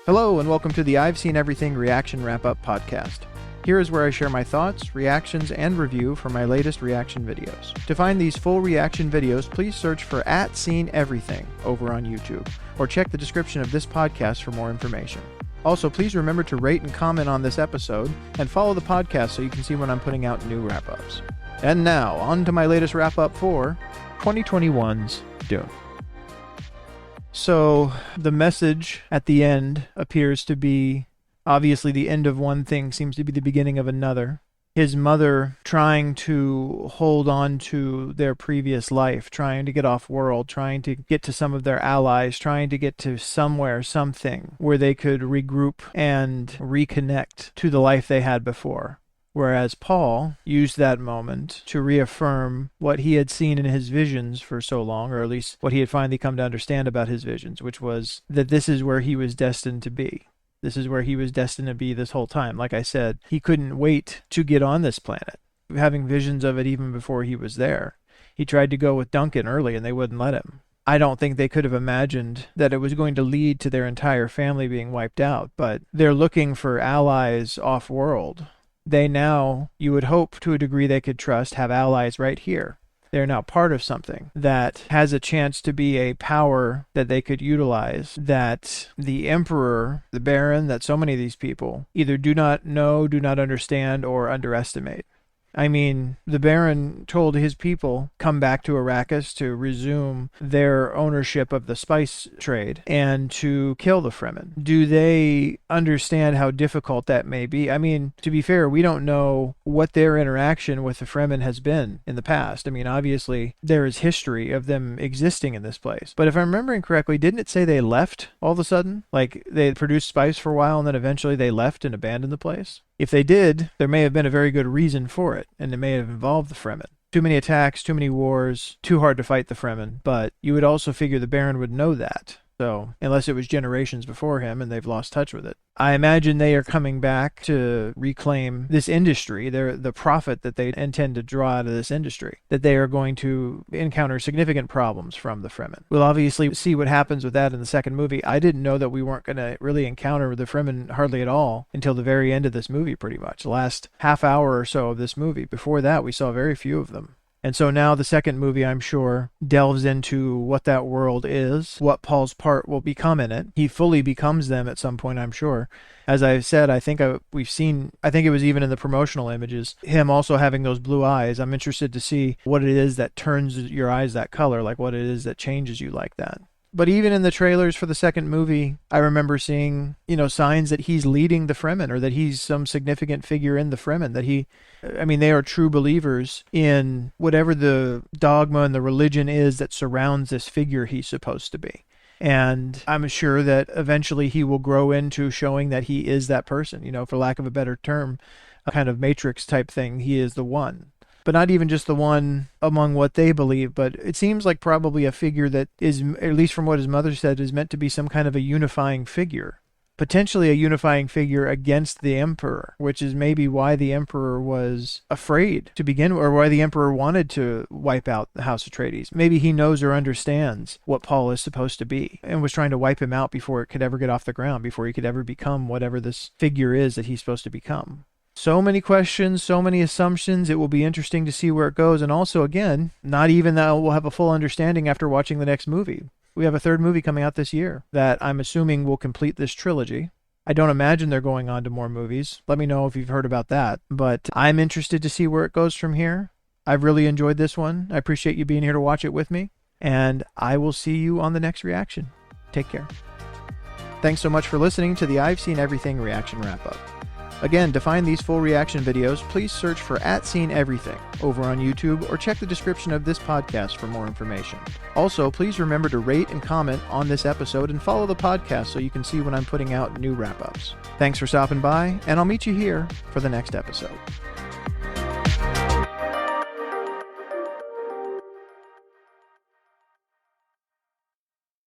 Hello, and welcome to the I've Seen Everything Reaction Wrap-Up podcast. Here is where I share my thoughts, reactions, and review for my latest reaction videos. To find these full reaction videos, please search for @SeenEverything over on YouTube, or check the description of this podcast for more information. Also, please remember to rate and comment on this episode, and follow the podcast so you can see when I'm putting out new wrap-ups. And now, on to my latest wrap-up for 2021's Dune. So, the message at the end appears to be, obviously the end of one thing seems to be the beginning of another. His mother trying to hold on to their previous life, trying to get off world, trying to get to some of their allies, trying to get to somewhere, something, where they could regroup and reconnect to the life they had before. Whereas Paul used that moment to reaffirm what he had seen in his visions for so long, or at least what he had finally come to understand about his visions, which was that this is where he was destined to be. This is where he was destined to be this whole time. Like I said, he couldn't wait to get on this planet, having visions of it even before he was there. He tried to go with Duncan early and they wouldn't let him. I don't think they could have imagined that it was going to lead to their entire family being wiped out, but they're looking for allies off-world. They now, you would hope to a degree they could trust, have allies right here. They're now part of something that has a chance to be a power that they could utilize, that the Emperor, the Baron, that so many of these people either do not know, do not understand, or underestimate. I mean, the Baron told his people come back to Arrakis to resume their ownership of the spice trade and to kill the Fremen. Do they understand how difficult that may be? I mean, to be fair, we don't know what their interaction with the Fremen has been in the past. I mean, obviously, there is history of them existing in this place. But if I'm remembering correctly, didn't it say they left all of a sudden? Like, they produced spice for a while and then eventually they left and abandoned the place? If they did, there may have been a very good reason for it, and it may have involved the Fremen. Too many attacks, too many wars, too hard to fight the Fremen, but you would also figure the Baron would know that. So, unless it was generations before him and they've lost touch with it. I imagine they are coming back to reclaim this industry, the profit that they intend to draw out of this industry, that they are going to encounter significant problems from the Fremen. We'll obviously see what happens with that in the second movie. I didn't know that we weren't going to really encounter the Fremen hardly at all until the very end of this movie, pretty much. The last half hour or so of this movie. Before that, we saw very few of them. And so now the second movie, I'm sure, delves into what that world is, what Paul's part will become in it. He fully becomes them at some point, I'm sure. As I said, I think we've seen, I think it was even in the promotional images, him also having those blue eyes. I'm interested to see what it is that turns your eyes that color, like what it is that changes you like that. But even in the trailers for the second movie, I remember seeing, signs that he's leading the Fremen, or that he's some significant figure in the Fremen, that they are true believers in whatever the dogma and the religion is that surrounds this figure he's supposed to be. And I'm sure that eventually he will grow into showing that he is that person, for lack of a better term, a kind of Matrix type thing. He is the one. But not even just the one among what they believe, but it seems like probably a figure that is, at least from what his mother said, is meant to be some kind of a unifying figure. Potentially a unifying figure against the Emperor, which is maybe why the Emperor was afraid to begin with, or why the Emperor wanted to wipe out the House Atreides. Maybe he knows or understands what Paul is supposed to be, and was trying to wipe him out before it could ever get off the ground, before he could ever become whatever this figure is that he's supposed to become. So many questions, so many assumptions. It will be interesting to see where it goes. And also, again, not even that we'll have a full understanding after watching the next movie. We have a third movie coming out this year that I'm assuming will complete this trilogy. I don't imagine they're going on to more movies. Let me know if you've heard about that. But I'm interested to see where it goes from here. I've really enjoyed this one. I appreciate you being here to watch it with me. And I will see you on the next reaction. Take care. Thanks so much for listening to the I've Seen Everything Reaction Wrap-Up. Again, to find these full reaction videos, please search for @SeenEverything over on YouTube, or check the description of this podcast for more information. Also, please remember to rate and comment on this episode and follow the podcast so you can see when I'm putting out new wrap-ups. Thanks for stopping by, and I'll meet you here for the next episode.